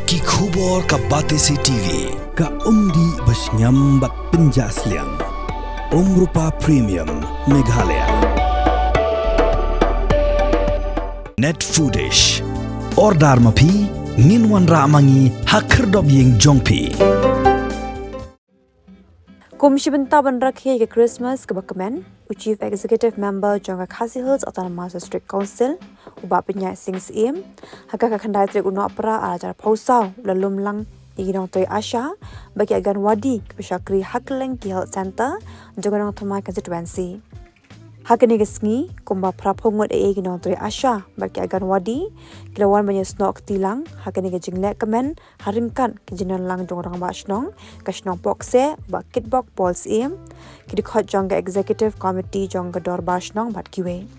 Ki khubor ka Batesi TV. Ka umdi basnyambat penjaslian. Rupa Premium Meghalaya. Net Foodish. Ordar mapi minwan ramangi hakerdob ying jongpi. Komisi Bentaban Rakhi ke Christmas ke Bakaman, Chief Executive Member Jongga Khasi Hills Autonomous District Council, Ubah Penyai Sings Im, Haka Khandai Trik Uno Apra Ajar Pausau, Lalum Lang, Iginong Toy Asha, bagi agan wadi ke Syakri Hakeleng Ki Health Center, Joganong Thomai Constituency. Hakani Gesngi, Kumba Prapongot Iginong Toy Asha, bagi agan wadi, Kilawan Menyesnok Tilang, Hakani Gejing Lek Kemen, Haringkan Kejinan Lang Jongrang Bashnong, Kashnong Pokse, Bakit Bok Pols Im, Kidikot Jongga Executive Committee Jongga Dor Bashnong Bat Kiwe.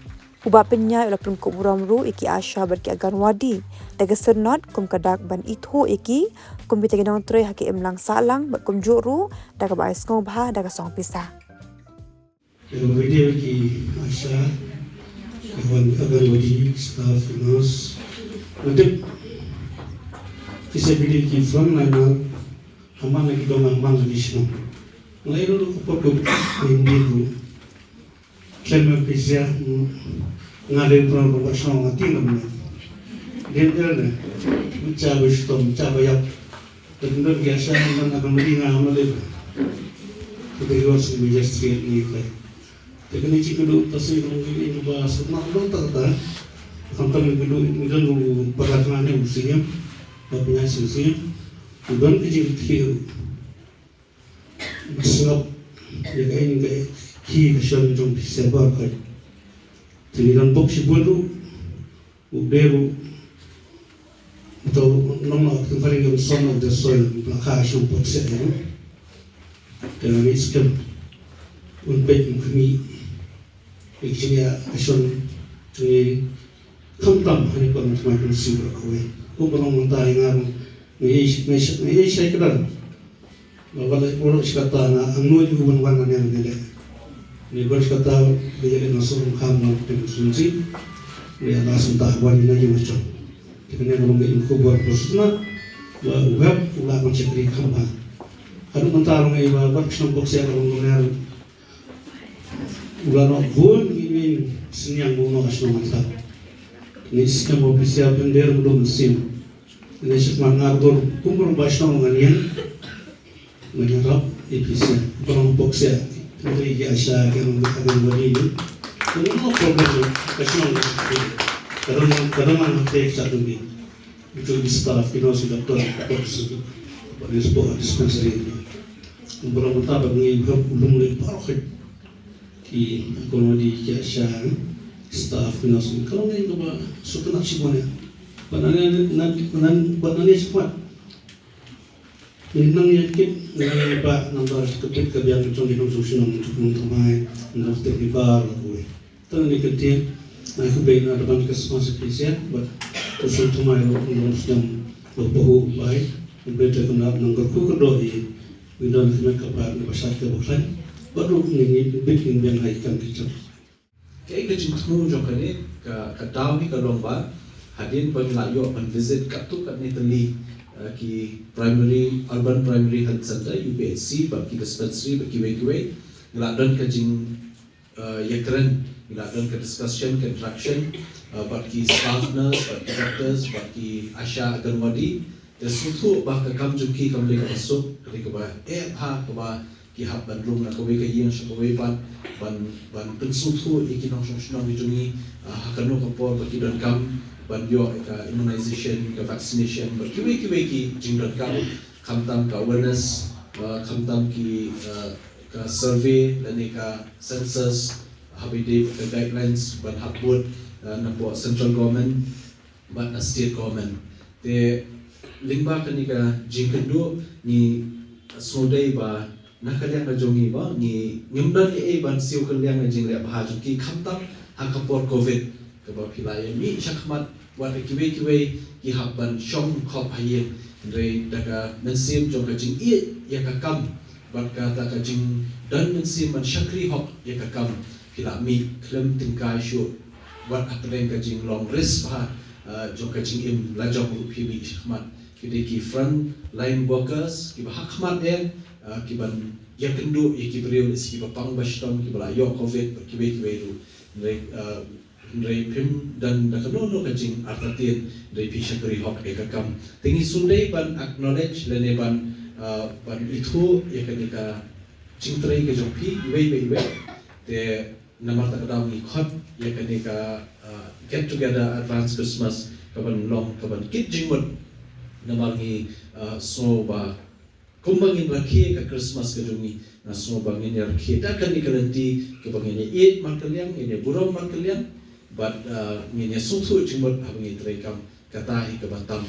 Ubah Penyai Ulapun Kuburam Ru Iki Asha bagi agan wadi, Daga Sernot Kum Kadak Ban Itho Iki, Kum Bitaginong Troy Haki Imlang Salang, Bat Kum Juru, Daga Bais Ngong Bah, Daga Song Pisah. Video ki Asha, kawan agar wadi staff nurse, nanti kisah video ki from lana, haman lagi dong haman lagi sino. Lain dulu kupot hindi tu, klien kisah ngade pernah buat sama ngati namun, dia ni, mencabar itu mencabar yang, tentu biasa orang akan mendingan amalan, kita harus menjadi straight ni kan. Teknik cikgu tasik mungkin ini bahasa nak tak sampai cikgu dan peraturannya usianya, bapaknya usianya, dan kerja kecil, sebab jaga ini kayak ki kesan jom sebar kai. Jadi dan boksi bodoh, uberu atau nama kemarin yang son of the soil belakang asyam boksi ya, dan ini sekian untuk kami. Ikhtiar asyik jadi kamtam hari pun macam macam sibuk kau. Kau belum mentai ngan ni saya kira. Bawa orang sekata na anu juga bukan yang ni. Ni baru sekata dia ni nasur kamar pensunci. Dia nasur tak wani lagi macam. Kerana orang ini kau buat persona, web ulah macam ni kamar. Kalau mentai orang ini bawa kesan boxer orang mengenal. Ulano bun ini senyang bunga asal mantap. Ini sekarang mau bersiap bender belum musim. Ini sekarang ngatur kumpul basno menganian, menyerap episia. Orang boxer, dari Asia yang mengajar ini. Ini no problem basno. Kadang mana tek satu ni. Itu staff kita sudah doktor kursus pada sebuah dispensary. Orang mantap begini belum lagi parah. Ki komodi ki Asia staff financial kalau ni coba suatu nak siapa banana cepat minang yakin pak nombor kepit kebiang macam ni solusi untuk mengamai untuk terlibat aku tu ni kerja aku bina depan kesempatan spesial buat usul tumai untuk sedang berbohong baik berbeda kena nanggerku kedua ini window kena kapal pasal kebukan baru ini bikin yang haikan kecil. Kaya kecil tu jauh ni ke daun ni ke lomba hadin bagi layu akan visit kat tu kat ni teli ki urban primary health center UPHC bagi dispensary bagi kiwe ngeladon ke jing yakren ngeladon ke discussion ke interaction bagi staff nurse bagi doctors bagi Asha Aganwadi dan suatu bah ke kam juki kam lek masuk ketika bah ha ki hab ban room na kowe ka yang sa kowe ban pensutu ikinong song bijungi hakano ka por baki dan kam ban yo ka immunization ka vaccination but kiwe ki jingdan kam tam ka awareness kam ki ka survey dan ka census habide ka guidelines ban habut na po central government ban na state government te lingba ka ni ka jingkendo ni sodai ba nakaliang na jongi ba ni ngimdan ni ban siu kaliang na jingle bahaju ki khamtam hakapor covid ka ba philai mi shakmat wa kiwe ki habban shong khop hayen re daga mensim jong ka jing ya ka kam ba ka ta ka jing dan mensim man shakri hop ya ka kam phila mi klem tingkai shu wa aplen ka jing long risk ba jong ka jing im la jong ru phi mi shakmat ki front line workers ki hakmat ki ban ya kendu ki beriu si ki pang baston ki bala yo covid ki be ru Ndrai pim dan dakanono kajing artatin dari pishakari hok ekakam tingi sundai ban acknowledge lene ban itu ya ketika cingtrai ke jompi iwe te namar takadam ikhot ya ketika get together advance Christmas kaban long kaban kit jingmut namangi so ba kumbangin rakhi ka Christmas ke jongi na so bangin rakhi takkan ikalanti kabangin eid markaliang ini buram markaliang but ngene sutu jimot habang itrekam kata hi kabatam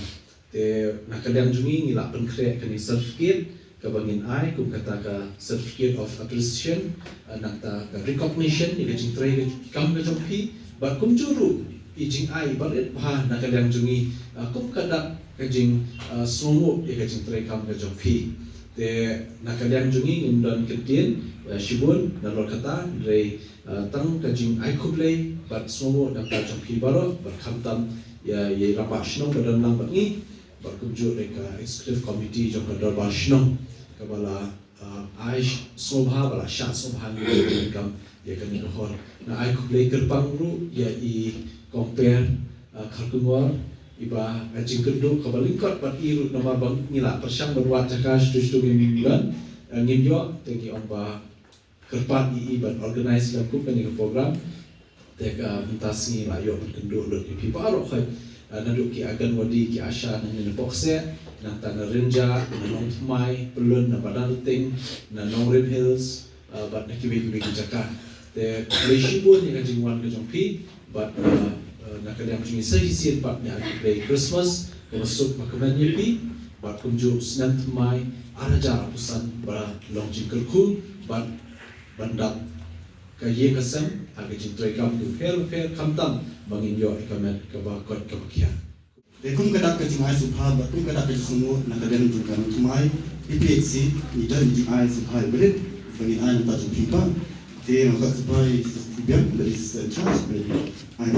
te nakalian jungi ngila penkre kani certificate kabangin ai kum kata ka certificate of appreciation nakta ka recognition ni kajing tre kam ka jompi but kum juru ijing ai balet bah nakalian jungi kum kata kajing somo e kajing tre kam ka jompi te nakalian jungi ngimdan kedien shibun nalor kata re tang kajing ai kublei bat somo dan kajang pibaro bat khamtam ya ye rapa shnong badan lang bangi bat kunju reka executive committee jong kadar ba shnong kabala aish sobha bala sha sobha ni kam ya kan ni hor na ai kublei kerpang ru ya i compare kharkungor iba kajing kendu kabalingkot bat iru nama bang ngila persang berwat cakas tustu ngimbulan ngimyo tegi omba kerpat ban organize dalam kup ni program teka mutasi layo berkendu dot ki paro khai naduk ki agan wadi ki asha nang ni boxe nang tanah renja na long mai pelun na badan ting na Nongrim Hills bat na kiwi jaka te leishibo ni kajing wan kajong pi bat na kadang jungi sahisian bat ni play Christmas masuk makanan pi bat kunju senang mai araja pusan ba long jingkerku bat bandak kaya kasam aga jintrai kam tu fair kamtam bangin yo ikamet kabakot kabakia Dekum kadak ke jingai subha batum kadak ke semua nak kadan juga tumai IPHC ni dan jingai subha berit bagi ai nak jumpa te nak sebagai biar dari charge bagi ai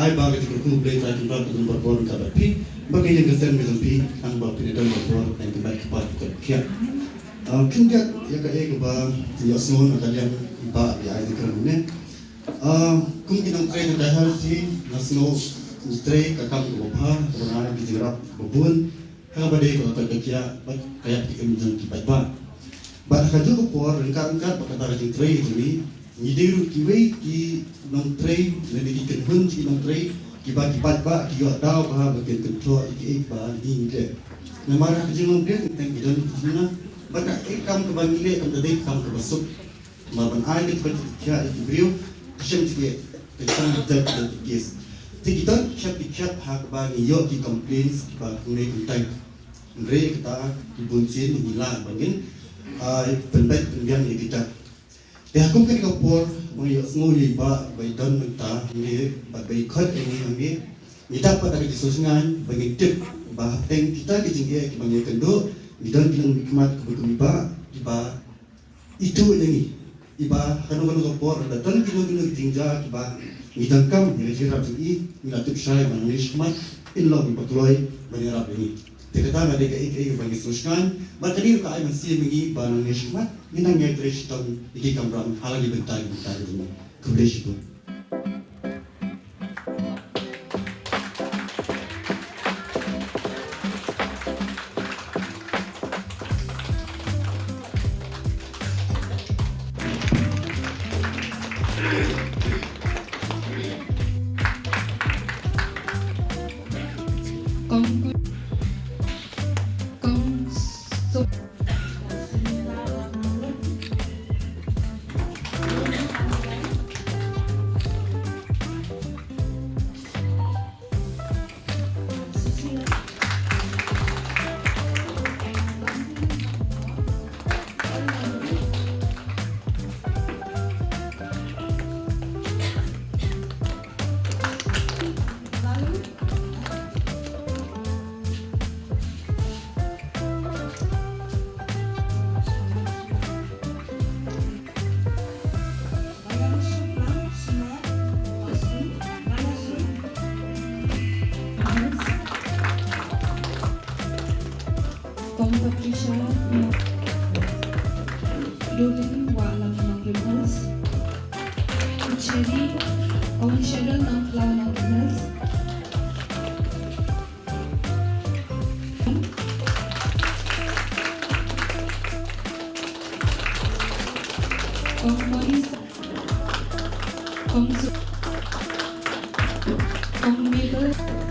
ai bagi kurung play tak tempat untuk berbor kabapi bagi yang kesan mezampi ang ba pinadan berbor yang kembali kepada kerja kindiat ya kaya ba ya semua nak kalian ba ya ai dikerune kung kinang tray na dahil si nasno tray kakam ko ba karena bijigrap bubun kang badai ko kerja kaya dikem kipat ba kaju ko por rengkar pakata jing tray ini nidiru kiwei ki nong tray leni ki kenhun ki nong tray ki ba kipat ba ki yo daw ba bagian kontrol ki ba ni de namara kaju nong de teng gidan kina baka kam ke bangile kam tadi kam ke besuk maban ai ke kerja itu beliau Kisah juga tentang dapat kes. Jadi kita siap hak bagi yo di complaints bagi kuntai. Mereka kita bunsin hilang bangin penbaik pendiam yang kita. Dah aku kan kapor mengiyo semua liba baidan mentah ini bagi khot ini kita pada disusungan bagi tip bah teng kita dijingge bagi kendo bidan bilang hikmat kebutuhan iba itu ini iba kanu kapor datang kilo tinggal iba ngidangkam ni jirap ini milatuk syai manusia mat illa bi patulai banyak ini tekata ada ke bagi solusikan bateri ka ai masih mengi banang nismat minang ya triston iki kamram halagi bentai ini kebersih Kong Mabel